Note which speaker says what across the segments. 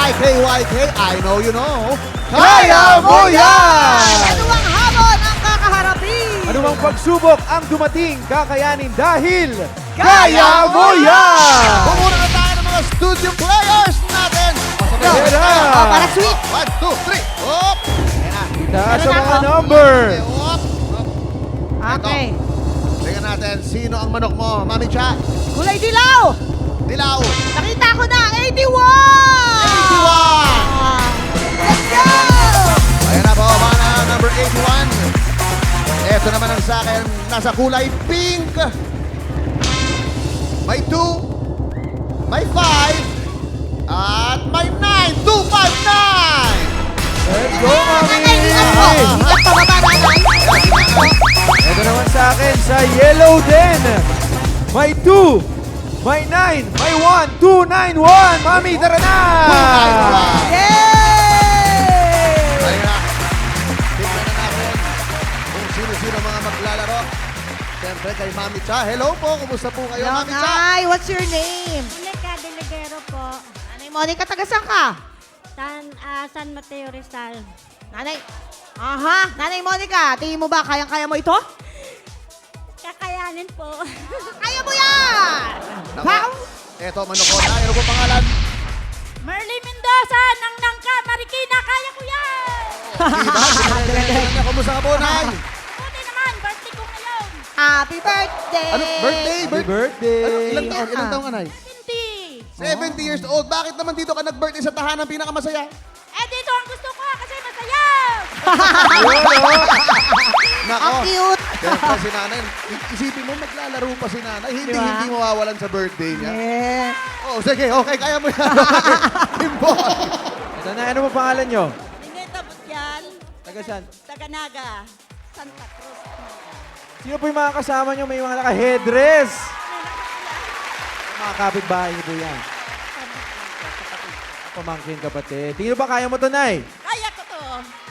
Speaker 1: YK, I know you know. Kaya mo yan!
Speaker 2: Ano ang hamon ang kakaharapin?
Speaker 3: Anumang pagsubok ang dumating, kakayanin dahil
Speaker 1: Kaya mo yan! Pumuna na tayo ng mga studio players natin.
Speaker 3: Pera!
Speaker 2: Oh, para sweet.
Speaker 1: 1, 2, 3. Op! Ayan na.
Speaker 3: itaas
Speaker 2: Ano
Speaker 3: ang
Speaker 2: na
Speaker 3: mga
Speaker 2: ako?
Speaker 3: number.
Speaker 1: Op!
Speaker 2: Okay.
Speaker 1: Tingnan natin, sino ang manok mo, Mami Cha?
Speaker 2: Kulay dilaw.
Speaker 1: Dilaw.
Speaker 2: Nakita ko na, 81!
Speaker 1: 81!
Speaker 2: Let's go!
Speaker 1: Ayan na po, mga number 81. Ito naman ang sa akin, nasa kulay pink. May 2, may 5, at may 9. 2, 5, 9!
Speaker 3: Let's go, Mami!
Speaker 2: Nanay, ingat po. Ingat pa baba, nanay.
Speaker 3: Ito naman sa akin, sa yellow din. May 2, may 9, may 1, 2, 9, 1. Mami, tara na!
Speaker 2: Yay!
Speaker 1: Ayan na. Tignan na natin kung sino-sino mga maglalaro. Siyempre kay Mami Cha. Hello po, kumusta po kayo, Mami Cha?
Speaker 2: Nanay, what's your name?
Speaker 4: Monica Delegero po.
Speaker 2: Nanay Monica, taga saan ka?
Speaker 4: San Mateo Rizal.
Speaker 2: Nanay, Nanay Monica, tingin mo ba kayang-kaya mo ito?
Speaker 4: Kakayanin po.
Speaker 2: Kaya mo yan!
Speaker 1: Nako.
Speaker 2: Wow!
Speaker 1: Eto, manok ko na. Ano po pangalan?
Speaker 4: Merly Mendoza ng Nangka, Marikina. Kaya ko yan!
Speaker 1: Diba? Kumusta ka po, Nay?
Speaker 4: Buti naman, birthday ko ngayon.
Speaker 2: Happy birthday!
Speaker 1: Ano? Birthday?
Speaker 3: Happy birthday!
Speaker 1: Ano? Ilang taong ka, Nay?
Speaker 4: Hindi.
Speaker 1: 70 years old. Bakit naman dito ka nag-birthday sa tahanan pinakamasaya?
Speaker 4: Eh, dito ang gusto ko kasi masaya.
Speaker 1: Nako.
Speaker 2: Ang cute!
Speaker 1: Siyempre si nanay, isipin mo maglalaro pa si nanay. Hindi,
Speaker 2: Diba?
Speaker 1: hindi mawawalan sa birthday niya.
Speaker 2: Yeah.
Speaker 1: Oh, sige, okay, kaya mo yan. Timbo.
Speaker 3: Ito na, ano mo pangalan nyo?
Speaker 4: Nineta Butyan,
Speaker 3: Taga saan?
Speaker 4: taga Naga, Santa Cruz.
Speaker 3: Sino po yung mga kasama nyo? May mga naka-headdress. Mga kapitbahay niyo po yan. Pamangkin kapatid. Tingin mo ba kaya mo to, Nay?
Speaker 4: Kaya ko to.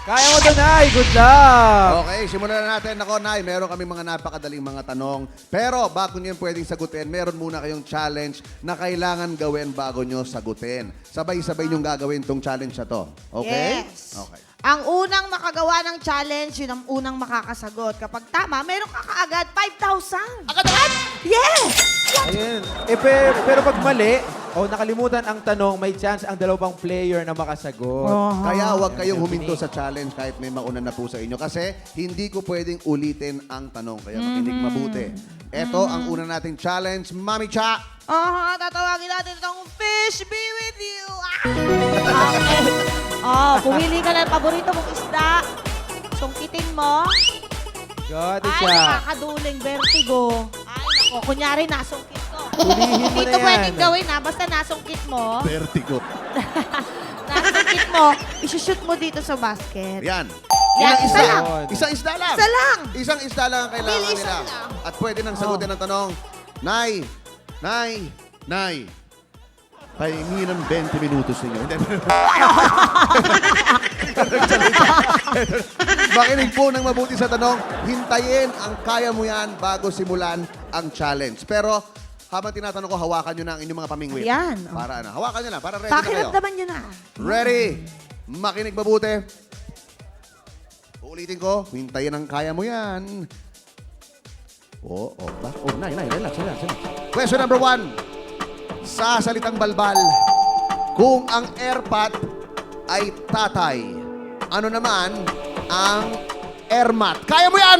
Speaker 3: Kaya mo to, Nay. Good luck!
Speaker 1: Okay, simulan na natin. Ako, Nay, meron kami mga napakadaling mga tanong. Pero bago niyo pwedeng sagutin, meron muna kayong challenge na kailangan gawin bago niyo sagutin. Sabay-sabay niyong gagawin tong challenge na to. Okay?
Speaker 2: Yes.
Speaker 1: Okay.
Speaker 2: Ang unang makagawa ng challenge, yun ang unang makakasagot. Kapag tama, meron ka kaagad 5,000.
Speaker 1: Agad-agad!
Speaker 2: Yes!
Speaker 3: Ayun. Pero pag mali, o nakalimutan ang tanong, may chance ang dalawang player na makasagot.
Speaker 1: Kaya huwag kayong huminto sa challenge kahit may mauna na po sa inyo. Kasi hindi ko pwedeng ulitin ang tanong. Kaya makinig mabuti. Ito ang una nating challenge. Mami Cha!
Speaker 2: Tatawagin natin itong fish be with you. Okay. Pumili ka ng paborito mong isda. Sungkitin mo.
Speaker 3: Got it
Speaker 2: Ay,
Speaker 3: siya.
Speaker 2: nakakaduling vertigo. Ay, nako, kunyari nasungkit ko.
Speaker 3: Ulihin mo
Speaker 2: Hindi
Speaker 3: na
Speaker 2: ito
Speaker 3: yan.
Speaker 2: pwedeng gawin ha, basta nasungkit mo.
Speaker 1: Vertigo.
Speaker 2: Nasungkit mo, isushoot mo dito sa basket.
Speaker 1: Yan.
Speaker 2: Yan,
Speaker 1: Ilang
Speaker 2: isa lang.
Speaker 1: Isang isda lang.
Speaker 2: Isa lang.
Speaker 1: Isang isda lang ang kailangan
Speaker 2: Bilis
Speaker 1: nila.
Speaker 2: lang.
Speaker 1: At pwede nang sagutin ang tanong, Nay, Nay, Nay, pahingi ng 20 minutos ninyo. Hindi. Makinig po ng mabuti sa tanong, hintayin ang kaya mo yan bago simulan ang challenge. Pero habang tinatanong ko, hawakan nyo na ang inyong mga pamingwit.
Speaker 2: Yan.
Speaker 1: Para ano, hawakan nyo na, para ready na kayo.
Speaker 2: Pakiramdaman nyo na.
Speaker 1: Ready? Makinig mabuti. Uulitin ko, hintayin ang kaya mo yan. Nay, relax. Question number 1. Sa salitang balbal, kung ang airpat ay tatay, ano naman ang airmat? Kaya mo yan!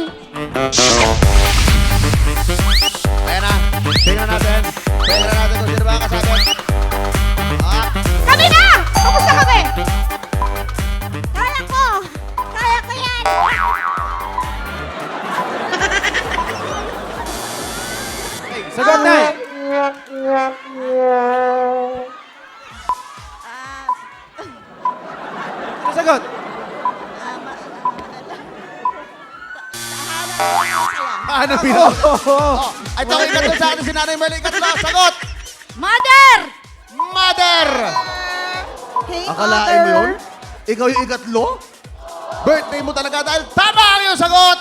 Speaker 1: Ayan na. Tingnan natin kung sino ba kasagot.
Speaker 2: Kami na! Kamusta kami?
Speaker 4: Kaya ko! Kaya ko yan!
Speaker 3: Sagot, Nay. Ano sagot?
Speaker 1: Ano pinag... Ay, ito, ikatlo sa atin si Nanay Merly. Ikatlo, sagot!
Speaker 4: Mother!
Speaker 1: Mother!
Speaker 2: Hey,
Speaker 1: Akalain mo
Speaker 2: mother.
Speaker 1: yun? Ikaw yung ikatlo? Birthday mo talaga dahil tama ang iyong sagot!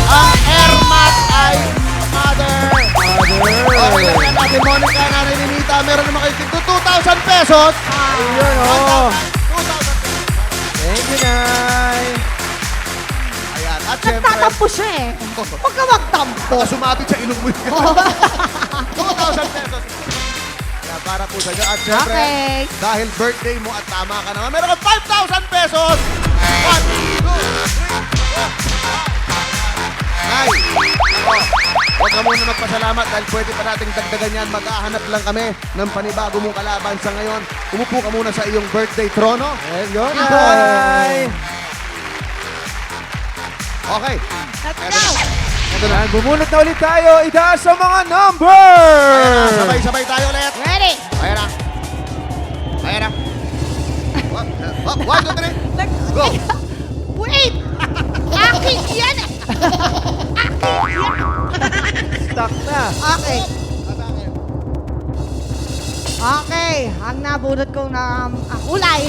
Speaker 1: Ang airmat ay mother. Okay, yan natin, Monica, nanay ni Nita. Meron naman kayo 2,000 pesos.
Speaker 3: Ayun, oh.
Speaker 1: 2,000 pesos.
Speaker 3: Thank you, Nay.
Speaker 1: Ayan, at syempre,
Speaker 2: Nagtatampo siya eh. Huwag ka magtampo.
Speaker 1: baka sumabit sa ilong mo yun. 2,000 pesos. Kaya para po sa inyo. At syempre,
Speaker 2: Okay.
Speaker 1: dahil birthday mo at tama ka naman, meron ka 5,000 pesos. 1, 2, 3, 4. Nay, huwag ka muna magpasalamat dahil pwede pa nating dagdagan yan. Maghahanap lang kami ng panibago mong kalaban sa ngayon. Umupo ka muna sa iyong birthday trono.
Speaker 3: Let's go, Nay.
Speaker 1: Okay.
Speaker 2: Let's
Speaker 1: Eto
Speaker 2: go.
Speaker 1: na. Eto na.
Speaker 3: Ayan, bumunot na ulit tayo. Itaas sa mga number.
Speaker 1: Ayan na, sabay-sabay tayo ulit.
Speaker 2: Ready?
Speaker 1: Ayan na. Ayan na. 1, 2, 3. Go.
Speaker 2: Wait! Akin yan!
Speaker 3: Stuck na.
Speaker 2: Okay. Okay. Ang nabunot kong kulay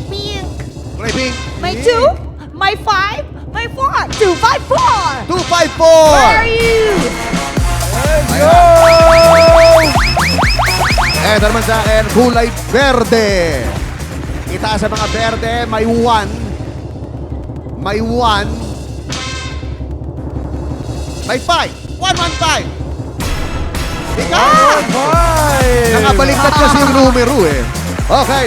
Speaker 2: pink.
Speaker 1: Kulay pink.
Speaker 2: May 2, may 5, may 4. 2, 5, 4.
Speaker 1: 2, 5, 4.
Speaker 2: Where are you?
Speaker 3: Let's go.
Speaker 1: Eto naman sa akin, kulay berde. Itaas sa mga berde, may 1. May 1. May 5. 1, 1, 5. Ikaw!
Speaker 3: Five.
Speaker 1: Nakabaliktad kasi yung numero eh. Okay.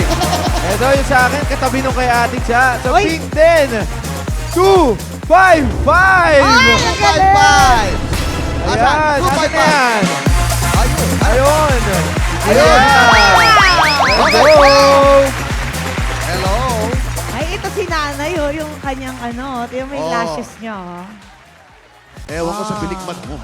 Speaker 3: Ito yung sa akin, katabi nung kay ating siya. Sa
Speaker 2: Oy.
Speaker 3: pink din. 2, 5, 5.
Speaker 2: Ay, ang
Speaker 1: 5,
Speaker 2: galing!
Speaker 1: 5.
Speaker 3: Ayan, asan na yan?
Speaker 1: Ayun.
Speaker 3: Ayun.
Speaker 1: Ayun.
Speaker 3: Let's
Speaker 1: Okay.
Speaker 3: go.
Speaker 1: Hello.
Speaker 2: Ay, ito si nanay, oh, yung kanyang yung may
Speaker 1: Oh.
Speaker 2: lashes niya. Oh.
Speaker 1: Ewan ko sa bilikmat mo.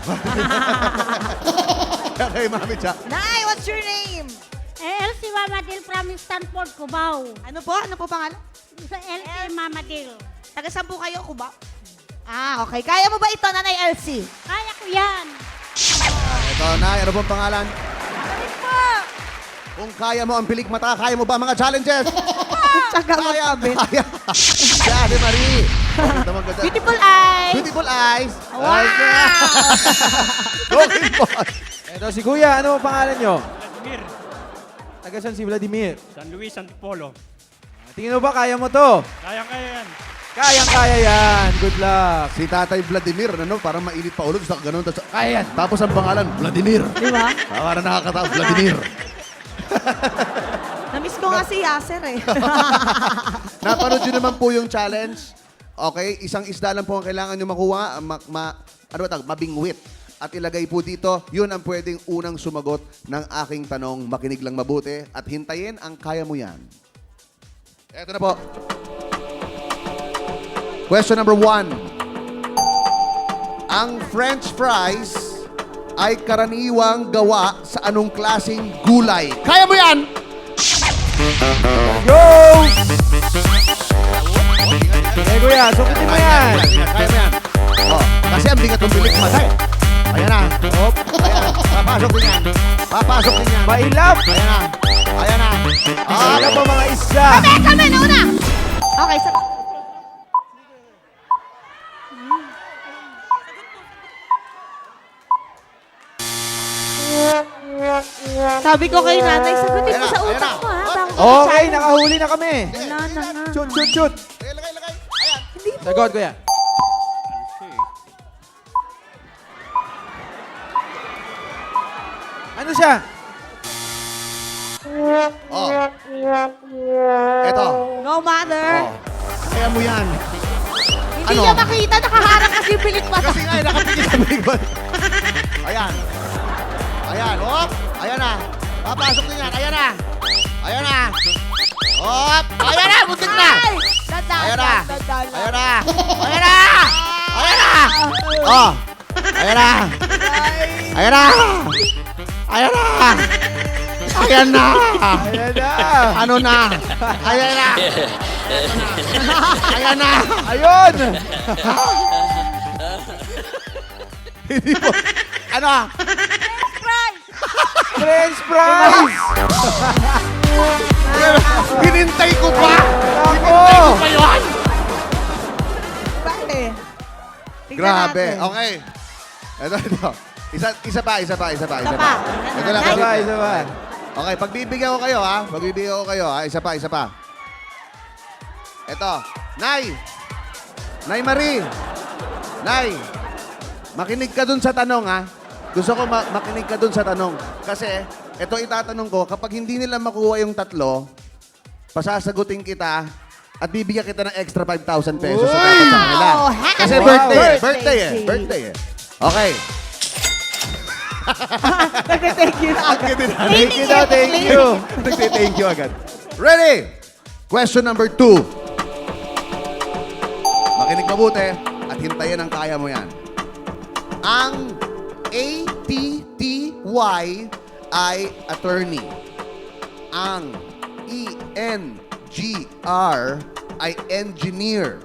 Speaker 1: Okay, Mami Cha.
Speaker 2: Nay, what's your name?
Speaker 4: Elsie Mamadil from Stanford, Cubao.
Speaker 2: Ano po pangalan?
Speaker 4: Sa Elsie Mamadil.
Speaker 2: Taga saan po kayo, Kuba? Ah, okay. Kaya mo ba ito, Nanay Elsie?
Speaker 4: Kaya ko yan.
Speaker 1: Ito na, ano pong pangalan?
Speaker 4: Galing po.
Speaker 1: Kung kaya mo ang bilikmata, kaya mo ba mga challenges?
Speaker 2: Tsaka
Speaker 1: Kaya,
Speaker 2: magkabit.
Speaker 1: kaya. Si Ate Marie. Bakit naman ganda?
Speaker 2: Beautiful eyes.
Speaker 1: Beautiful eyes.
Speaker 2: Wow!
Speaker 1: Golden boy.
Speaker 3: Ito si Kuya, ano ang pangalan nyo?
Speaker 5: Vladimir,
Speaker 3: Taga saan si Vladimir?
Speaker 5: San Luis, Antipolo.
Speaker 3: Tingin mo ba kaya mo to?
Speaker 5: Kaya yan.
Speaker 3: Kayang-kaya yan. Good luck.
Speaker 1: Si Tatay Vladimir, ano, parang mainit pa ulo. Sa ganun.
Speaker 3: Kaya yan.
Speaker 1: Tapos ang pangalan, Vladimir.
Speaker 2: Di ba?
Speaker 1: Parang nakakatawa, Vladimir.
Speaker 2: Namiss ko nga si Yasser eh.
Speaker 1: Napanood nyo naman po yung challenge. Okay, isang isda lang po ang kailangan nyo makuha. Mabingwit. At ilagay po dito, yun ang pwedeng unang sumagot ng aking tanong. Makinig lang mabuti at hintayin ang kaya mo yan. Eto na po. Question number 1. Ang French fries ay karaniwang gawa sa anong klaseng gulay? Kaya mo yan!
Speaker 3: Go! Hey, Kuya, sukitin mo yan.
Speaker 1: Kaya mo yan. Oh, kasi ang bigat ng bilik matay. Ayan na.
Speaker 3: Hop.
Speaker 1: Ayan. Papasok din yan. Papasok din yan.
Speaker 3: Mailap.
Speaker 1: Ayan na. Ayan na.
Speaker 3: Mailap ang mga isda.
Speaker 2: Kami, nauna! Okay, sa... Sabi ko kay nanay, sagutin mo sa utak ko ha. Bago ka
Speaker 3: Okay,
Speaker 2: mag-challenge.
Speaker 3: nakahuli na kami.
Speaker 2: Wala na nga.
Speaker 3: Shoot, shoot, shoot.
Speaker 1: Lagay, lagay. Ayan.
Speaker 3: Sagot, Kuya. Ano siya?
Speaker 1: Oh. Eto.
Speaker 2: Go, mother.
Speaker 1: Oh. Kaya mo yan.
Speaker 2: Hindi
Speaker 1: Ano?
Speaker 2: niya makita, nakaharang kasi yung pilit mata.
Speaker 1: Kasi nga, nakapigil sa bilikmat. Ayan. Ayan. Oh. Ayan na. Papasok din yan. Ayan na. Ayan na. Oh. Ayan na. Butik na.
Speaker 2: Ay! Dadaan,
Speaker 1: Ayan na.
Speaker 2: dadaan.
Speaker 1: Ayan na. Ayan na. Ayan na. Oh. Ayan na. Ayan na. Ayan na. Ayan na.
Speaker 3: Ayan na.
Speaker 1: Ano na? Ayan na. Ayan na.
Speaker 3: Ayun.
Speaker 1: Hindi po. Ano?
Speaker 3: French fries.
Speaker 1: Hinintay ko pa.
Speaker 3: Ako.
Speaker 2: Bakit? Tingnan
Speaker 1: Grabe.
Speaker 2: natin.
Speaker 1: Okay. Ito. Isa pa.
Speaker 2: Isa pa.
Speaker 1: Ito lang.
Speaker 2: Nay.
Speaker 3: Isa pa.
Speaker 1: Okay, pagbibigyan ko kayo, ha? Isa pa. Ito. Nay Marie. Nay, makinig ka dun sa tanong, ha? Gusto ko makinig ka dun sa tanong. Kasi, ito itatanong ko, kapag hindi nila makuha yung tatlo, pasasagutin kita at bibigyan kita ng extra 5,000 pesos sa dapat sa kanila.
Speaker 2: Wow,
Speaker 1: Kasi
Speaker 2: happy
Speaker 1: birthday eh.
Speaker 2: birthday.
Speaker 1: Okay.
Speaker 2: Nagte-thank you na agad.
Speaker 3: Thank you daw, thank you.
Speaker 1: Thank you agad. Ready? Question number 2. Makinig mabuti at hintayin ang kaya mo yan. Ang ATTY ay attorney. Ang ENGR ay engineer.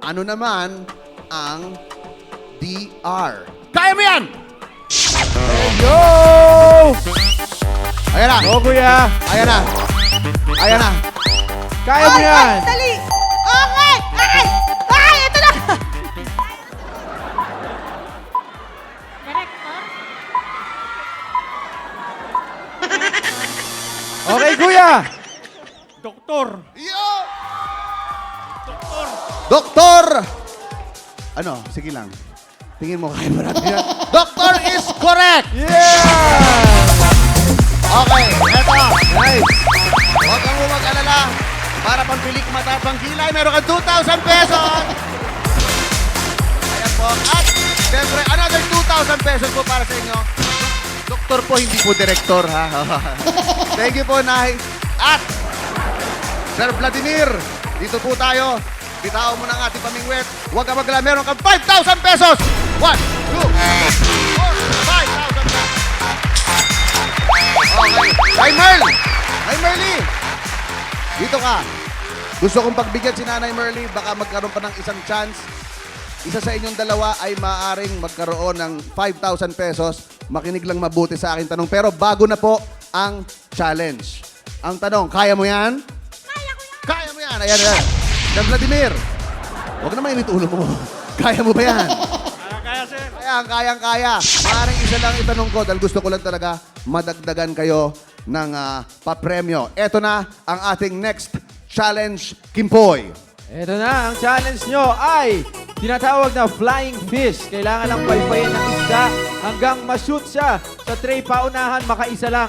Speaker 1: Ano naman ang DR? Kaya mo yan!
Speaker 3: Yo!
Speaker 1: Ayan na!
Speaker 3: Go, kuya.
Speaker 1: Ayan na! Ayan na!
Speaker 3: Kaya mo yan.
Speaker 2: Dali! Okay! Ay! Ito na!
Speaker 4: Director?
Speaker 3: Okay, kuya.
Speaker 5: Doktor.
Speaker 1: Yo! Doktor! Ano? Sige lang. Tingin mo, kaya ba natin yan? Doktor is correct!
Speaker 3: Yeah!
Speaker 1: Okay, eto.
Speaker 3: Nice.
Speaker 1: Huwag kang mag-alala. Para pampilik mata at pangkilay, meron kang 2,000 pesos! Ayan po. At, siyempre, another 2,000 pesos po para sa inyo. Doktor po, hindi po direktor, ha? Thank you po, Nay. At, Sir Vladimir, dito po tayo. Bitaw mo ng ating pamingwit. Huwag ka magla. Meron kang 5,000 pesos! 1, 2, 3, 4, 5,000 pesos! Okay. Hi, Merl! Hi, Merly! Dito ka. Gusto kong pagbigyan si Nanay Merly. Baka magkaroon pa ng isang chance. Isa sa inyong dalawa ay maaaring magkaroon ng 5,000 pesos. Makinig lang mabuti sa aking tanong. Pero bago na po ang challenge. Ang tanong, kaya mo yan? Kaya mo yan! Ayan, ayan. Dan Vladimir, huwag naman init ulo mo. Kaya mo ba yan?
Speaker 5: Kaya, sir.
Speaker 1: Kaya. Maaaring isa lang itanong ko dahil gusto ko lang talaga madagdagan kayo ng papremyo. Ito na ang ating next challenge, Kimpoy.
Speaker 3: Ito na, ang challenge nyo ay tinatawag na flying fish. Kailangan lang paypayin ng isda hanggang ma-shoot siya sa tray paunahan, makaisa lang.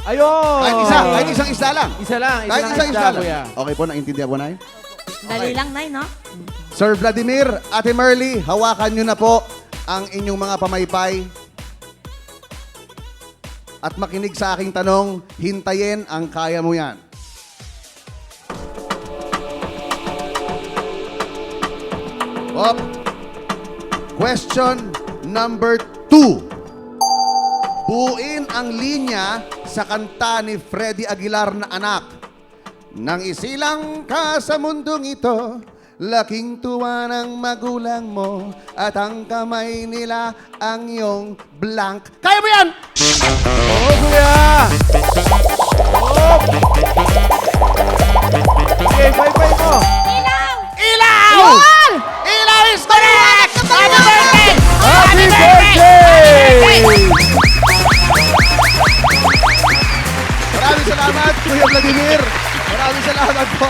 Speaker 3: Ayun!
Speaker 1: Kahit isang isda lang.
Speaker 3: Isa lang,
Speaker 1: Kahit
Speaker 3: isang
Speaker 1: isang
Speaker 3: isda,
Speaker 1: isda lang.
Speaker 3: kuya.
Speaker 1: Okay po, naintindihan mo na yun?
Speaker 2: Dali lang, Nay, no?
Speaker 1: Sir Vladimir, Ate Merly, hawakan nyo na po ang inyong mga pamaypay. At makinig sa aking tanong, hintayin ang kaya mo yan. Op. Question number 2. Buuin ang linya sa kanta ni Freddy Aguilar na anak. Nang isilang ka sa mundong ito, laking tuwa ng magulang mo at ang kamay nila ang iyong blank. Kaya mo yan!
Speaker 3: Oo, kuya! Oh! Okay, bye-bye mo!
Speaker 4: Ilaw!
Speaker 1: Ilaw! Ilaw is correct! Happy birthday!
Speaker 3: Happy birthday!
Speaker 1: Maraming salamat, Kuya Vladimir. Maraming salamat po.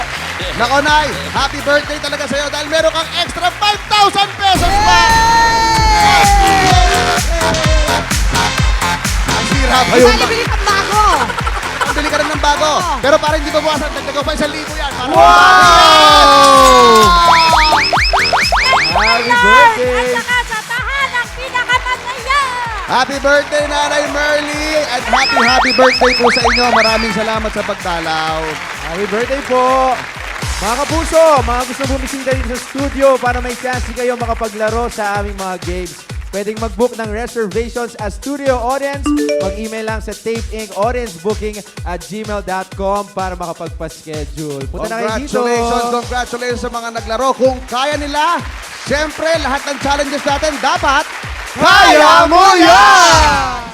Speaker 1: Nako, Nay, happy birthday talaga sa'yo dahil meron kang extra 5,000 pesos pa! Ang sira pa yun.
Speaker 2: Bili kang bago!
Speaker 1: Ang bili ka rin ng bago. Pero para hindi mabuwasan, dagdagan pa 1,000 yan. Para
Speaker 3: Wow! Happy
Speaker 4: At
Speaker 3: birthday!
Speaker 4: saka sa tahanang pinakamasaya!
Speaker 1: Happy birthday, Nanay Merly! At happy birthday po sa inyo. Maraming salamat sa pagdalaw.
Speaker 3: Happy birthday po! Mga kapuso, mga gusto bumisita dito sa studio para may chance kayo makapaglaro sa aming mga games. Pwedeng mag-book ng reservations as studio audience. Mag-email lang sa tapeinaudiencebooking@gmail.com para makapagpa-schedule. Punta na kayo dito.
Speaker 1: Congratulations sa mga naglaro. Kung kaya nila, siyempre lahat ng challenges natin dapat
Speaker 3: Kaya mo yan!